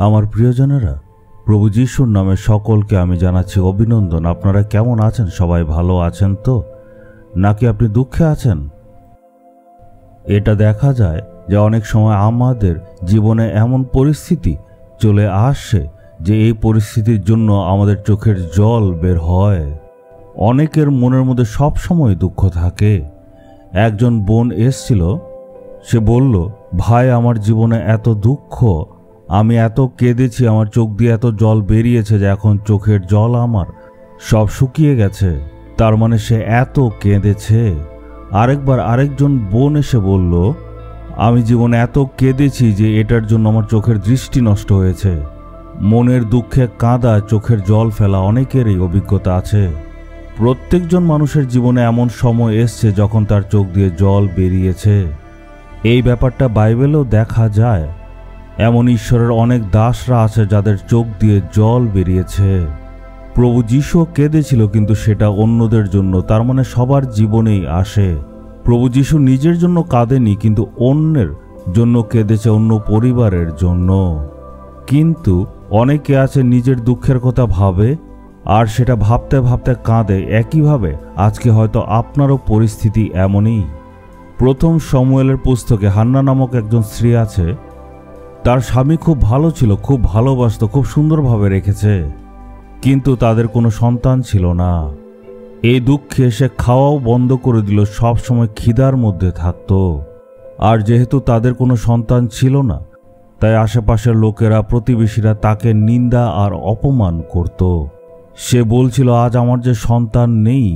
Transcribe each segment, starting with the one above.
আমার প্রিয়জনেরা, প্রভু যিশুর নামে সকলকে আমি জানাচ্ছি অভিনন্দন। আপনারা কেমন আছেন? সবাই ভালো আছেন তো, নাকি আপনি দুঃখে আছেন? এটা দেখা যায় যে অনেক সময় আমাদের জীবনে এমন পরিস্থিতি চলে আসে যে এই পরিস্থিতির জন্য আমাদের চোখের জল বের হয়। অনেকের মনের মধ্যে সব সময় দুঃখ থাকে। একজন বোন এসেছিল, সে বলল, ভাই আমার জীবনে এত দুঃখ, আমি এত কেঁদেছি, আমার চোখ দিয়ে এত জল বেরিয়েছে যে এখন চোখের জল আমার সব শুকিয়ে গেছে। তার মানে সে এত কেঁদেছে। আরেকবার আরেকজন বোন এসে বলল, আমি জীবনে এত কেঁদেছি যে এটার জন্য আমার চোখের দৃষ্টি নষ্ট হয়েছে। মনের দুঃখে কাঁদা, চোখের জল ফেলা অনেকেরই অভিজ্ঞতা আছে। প্রত্যেকজন মানুষের জীবনে এমন সময় এসছে যখন তার চোখ দিয়ে জল বেরিয়েছে। এই ব্যাপারটা বাইবেলেও দেখা যায়। এমন ঈশ্বরের অনেক দাসরা আছে যাদের চোখ দিয়ে জল বেরিয়েছে। প্রভু যিশু কেঁদেছিল, কিন্তু সেটা অন্যদের জন্য। তার মানে সবার জীবনেই আসে। প্রভু যিশু নিজের জন্য কাঁদেনি, কিন্তু অন্যের জন্য কেঁদেছে, অন্য পরিবারের জন্য। কিন্তু অনেকে আছে নিজের দুঃখের কথা ভাবে আর সেটা ভাবতে ভাবতে কাঁদে। একইভাবে আজকে হয়তো আপনারও পরিস্থিতি এমনই। প্রথম শমূয়েলের পুস্তকে হান্না নামক একজন স্ত্রী আছে। তার স্বামী খুব ভালো ছিল, খুব ভালোবাসত, খুব সুন্দরভাবে রেখেছে, কিন্তু তাদের কোনো সন্তান ছিল না। এই দুঃখে সে খাওয়াও বন্ধ করে দিল, সব সময় খিদার মধ্যে থাকত। আর যেহেতু তাদের কোনো সন্তান ছিল না, তাই আশেপাশের লোকেরা, প্রতিবেশীরা তাকে নিন্দা আর অপমান করত। সে বলছিল, আজ আমার যে সন্তান নেই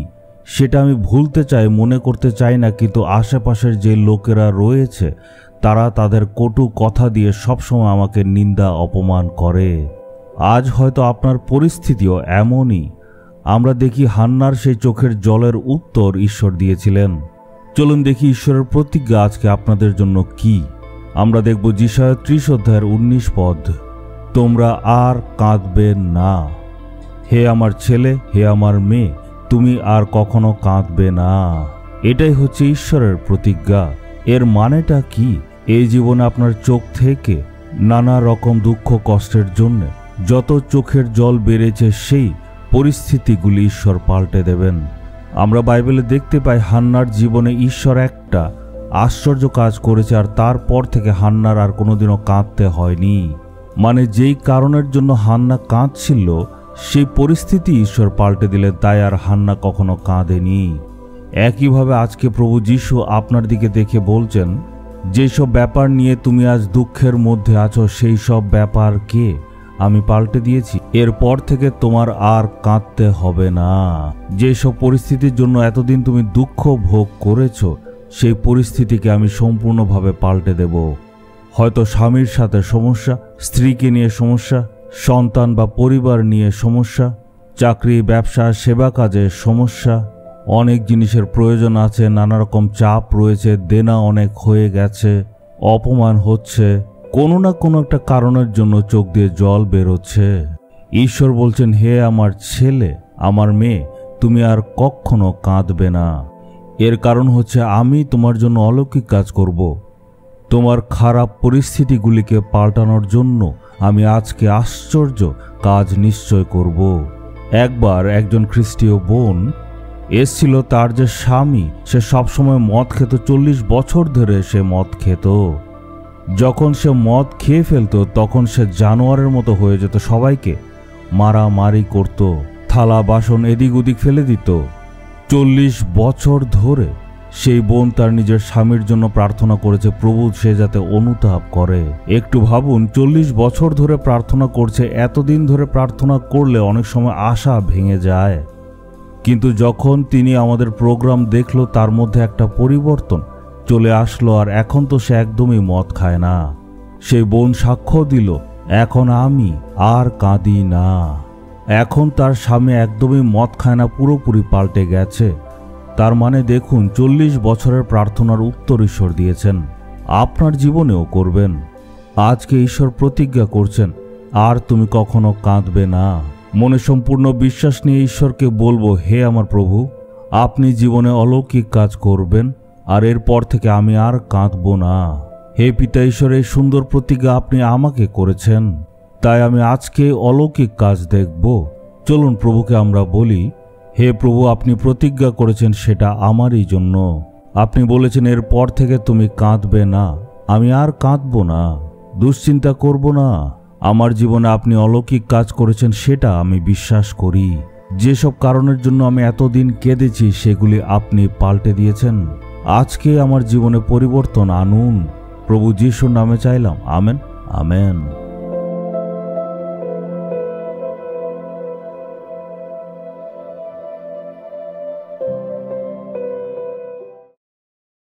সেটা আমি ভুলতে চাই, মনে করতে চাই না, কিন্তু আশেপাশের যে লোকেরা রয়েছে তারা তাদের কটু কথা দিয়ে সবসময় আমাকে নিন্দা অপমান করে। আজ হয়তো আপনার পরিস্থিতিও এমনই। আমরা দেখি হান্নার সেই চোখের জলের উত্তর ঈশ্বর দিয়েছিলেন। চলুন দেখি ঈশ্বরের প্রতিজ্ঞা আজকে আপনাদের জন্য কি। আমরা দেখব যিশায়া 30 অধ্যায়ের 19 পদ। তোমরা আর কাঁদবে না, হে আমার ছেলে, হে আমার মেয়ে, তুমি আর কখনো কাঁদবে না। এটাই হচ্ছে ঈশ্বরের প্রতিজ্ঞা। এর মানেটা কি? এই জীবনে আপনার চোখ থেকে নানা রকম দুঃখ কষ্টের জন্য যত চোখের জল বেড়েছে সেই পরিস্থিতিগুলি ঈশ্বর পাল্টে দেবেন। আমরা বাইবেলে দেখতে পাই হান্নার জীবনে ঈশ্বর একটা আশ্চর্য কাজ করেছে, আর তারপর থেকে হান্নার আর কোনোদিনও কাঁদতে হয়নি। মানে যেই কারণের জন্য হান্না কাঁদছিল সেই পরিস্থিতি ঈশ্বর পাল্টে দিলেন, তাই আর হান্না কখনো কাঁদেনি। একইভাবে আজকে প্রভু যিশু আপনার দিকে দেখে বলছেন, যেসব ব্যাপার নিয়ে তুমি আজ দুঃখের মধ্যে আছো সেই সব ব্যাপারকে আমি পাল্টে দিয়েছি। এরপর থেকে তোমার আর কাঁদতে হবে না। যেসব পরিস্থিতির জন্য এতদিন তুমি দুঃখ ভোগ করেছো সেই পরিস্থিতিকে আমি সম্পূর্ণভাবে পাল্টে দেব। হয়তো স্বামীর সাথে সমস্যা, স্ত্রীকে নিয়ে সমস্যা, সন্তান বা পরিবার নিয়ে সমস্যা, চাকরি, ব্যবসা, সেবা কাজে সমস্যা, অনেক জিনিসের প্রয়োজন আছে, নানা রকম চাপ রয়েছে, দেনা অনেক হয়ে গেছে, অপমান হচ্ছে, কোনো না কোনো একটা কারণের জন্য চোখ দিয়ে জল বেরোচ্ছে। ঈশ্বর বলছেন, হে আমার ছেলে, আমার মেয়ে, তুমি আর কখনো কাঁদবে না। এর কারণ হচ্ছে আমি তোমার জন্য অলৌকিক কাজ করব। তোমার খারাপ পরিস্থিতিগুলিকে পাল্টানোর জন্য আমি আজকে আশ্চর্য কাজ নিশ্চয় করব। একবার একজন খ্রিস্টীয় বোন এসছিল। তার যে স্বামী, সে সবসময় মদ খেত, 40 বছর ধরে সে মদ খেত। যখন সে মদ খেয়ে ফেলত তখন সে জানোয়ারের মতো হয়ে যেত, সবাইকে মারামারি করত, থালা বাসন এদিক ওদিক ফেলে দিত। 40 বছর ধরে সেই বোন তার নিজের স্বামীর জন্য প্রার্থনা করেছে, প্রভু সে যাতে অনুতাপ করে। একটু ভাবুন, 40 বছর ধরে প্রার্থনা করছে। এতদিন ধরে প্রার্থনা করলে অনেক সময় আশা ভেঙে যায়, কিন্তু যখন তিনি আমাদের প্রোগ্রাম দেখলো তার মধ্যে একটা পরিবর্তন চলে আসলো, আর এখন তো সে একদমই মদ খায় না। সেই বোন সাক্ষ্য দিল, এখন আমি আর কাঁদি না। এখন তার স্বামী একদমই মদ খায় না, পুরোপুরি পাল্টে গেছে। তার মানে দেখুন, 40 বছরের প্রার্থনার উত্তর ঈশ্বর দিয়েছেন, আপনার জীবনেও করবেন। আজকে ঈশ্বর প্রতিজ্ঞা করছেন, আর তুমি কখনো কাঁদবে না। মনে সম্পূর্ণ বিশ্বাস নিয়ে ঈশ্বরকে বলবো, হে আমার প্রভু, আপনি জীবনে অলৌকিক কাজ করবেন, আর এরপর থেকে আমি আর কাঁদব না। হে পিতা ঈশ্বর, এই সুন্দর প্রতিজ্ঞা আপনি আমাকে করেছেন, তাই আমি আজকে অলৌকিক কাজ দেখব। চলুন প্রভুকে আমরা বলি, হে প্রভু, আপনি প্রতিজ্ঞা করেছেন সেটা আমারই জন্য। আপনি বলেছেন এরপর থেকে তুমি কাঁদবে না। আমি আর কাঁদব না, দুশ্চিন্তা করব না। আমার জীবনে আপনি অলৌকিক কাজ করেছেন সেটা আমি বিশ্বাস করি। যেসব কারণের জন্য আমি এতদিন কেঁদেছি সেগুলি আপনি পাল্টে দিয়েছেন। আজকে আমার জীবনে পরিবর্তন আনুন। প্রভু যিশুর নামে চাইলাম, আমেন, আমেন।